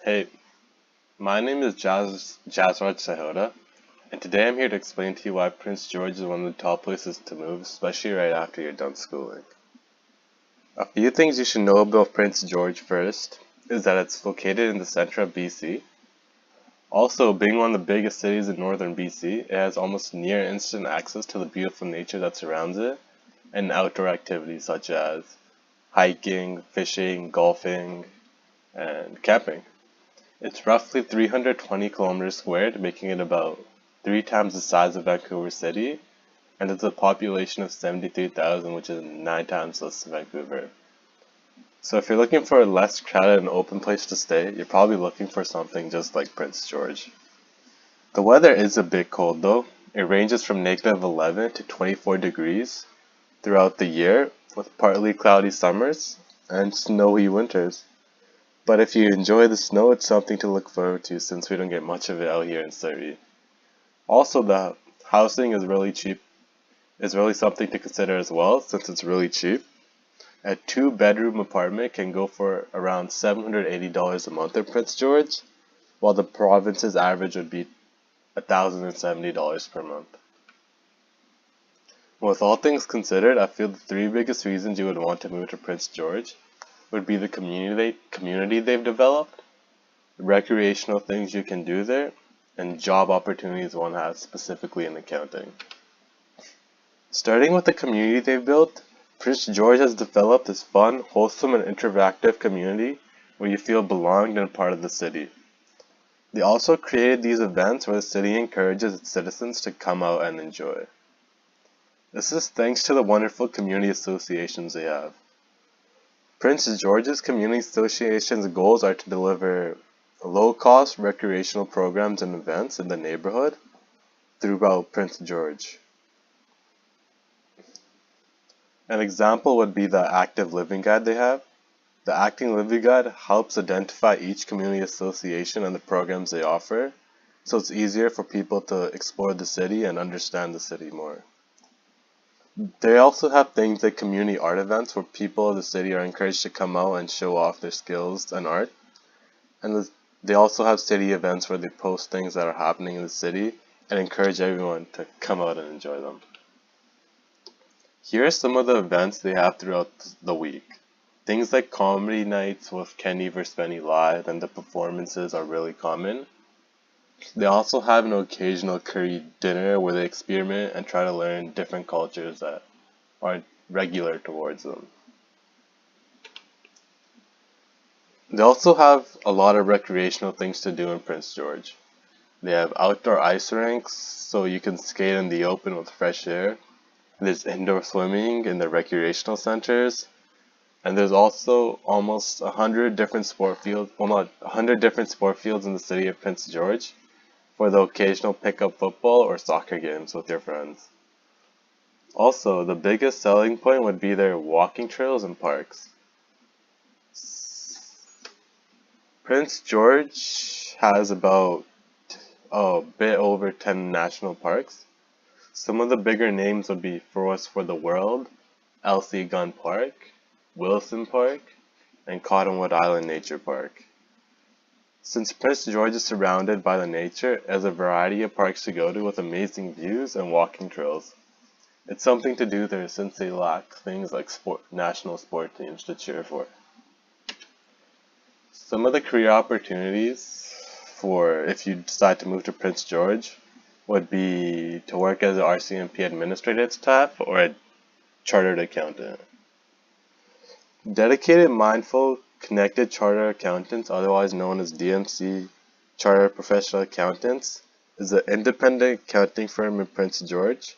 Hey, my name is Jasraj Sihota, and today I'm here to explain to you why Prince George is one of the top places to move, especially right after you're done schooling. A few things you should know about Prince George first is that it's located in the center of BC. Also, being one of the biggest cities in northern BC, it has almost near instant access to the beautiful nature that surrounds it and outdoor activities such as hiking, fishing, golfing, and camping. It's roughly 320 kilometers squared, making it about 3 times the size of Vancouver City, and it's a population of 73,000, which is 9 times less than Vancouver. So if you're looking for a less crowded and open place to stay, you're probably looking for something just like Prince George. The weather is a bit cold though. It ranges from -11 to 24 degrees throughout the year, with partly cloudy summers and snowy winters. But if you enjoy the snow, it's something to look forward to since we don't get much of it out here in Surrey. Also, the housing is really cheap, is really something to consider as well since it's really cheap. A two-bedroom apartment can go for around $780 a month in Prince George, while the province's average would be $1,070 per month. With all things considered, I feel the three biggest reasons you would want to move to Prince George would be the community they've developed, the recreational things you can do there, and job opportunities one has specifically in accounting. Starting with the community they've built, Prince George has developed this fun, wholesome, and interactive community where you feel belonged and a part of the city. They also created these events where the city encourages its citizens to come out and enjoy. This is thanks to the wonderful community associations they have. Prince George's Community Association's goals are to deliver low-cost recreational programs and events in the neighborhood throughout Prince George. An example would be the Active Living Guide they have. The Active Living Guide helps identify each community association and the programs they offer, so it's easier for people to explore the city and understand the city more. They also have things like community art events where people of the city are encouraged to come out and show off their skills and art. And they also have city events where they post things that are happening in the city and encourage everyone to come out and enjoy them. Here are some of the events they have throughout the week. Things like comedy nights with Kenny vs. Benny Live, and the performances are really common. They also have an occasional curry dinner where they experiment and try to learn different cultures that aren't regular towards them. They also have a lot of recreational things to do in Prince George. They have outdoor ice rinks so you can skate in the open with fresh air. There's indoor swimming in the recreational centers. And there's also almost 100 different sport fields, well not 100 different sport fields in the city of Prince George for the occasional pickup football or soccer games with your friends. Also, the biggest selling point would be their walking trails and parks. Prince George has about a bit over 10 national parks. Some of the bigger names would be Forest for the World, Elsie Gunn Park, Wilson Park, and Cottonwood Island Nature Park. Since Prince George is surrounded by the nature, it has a variety of parks to go to with amazing views and walking trails. It's something to do there since they lack things like national sport teams to cheer for. Some of the career opportunities for if you decide to move to Prince George would be to work as an RCMP administrative staff or a chartered accountant. Dedicated, mindful, connected chartered accountants, otherwise known as DMC, Chartered Professional Accountants, is an independent accounting firm in Prince George.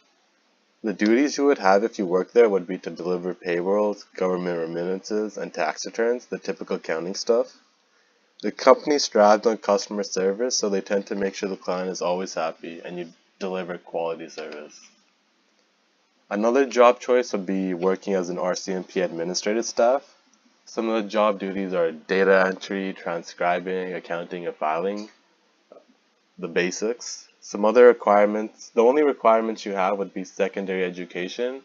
The duties you would have if you work there would be to deliver payrolls, government remittances, and tax returns, the typical accounting stuff. The company strives on customer service, so they tend to make sure the client is always happy and you deliver quality service. Another job choice would be working as an RCMP administrative staff. Some of the job duties are data entry, transcribing, accounting, and filing, the basics. Some other requirements, the only requirements you have would be secondary education,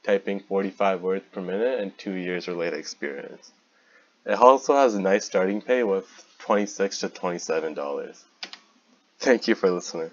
typing 45 words per minute, and 2 years related experience. It also has a nice starting pay with $26 to $27. Thank you for listening.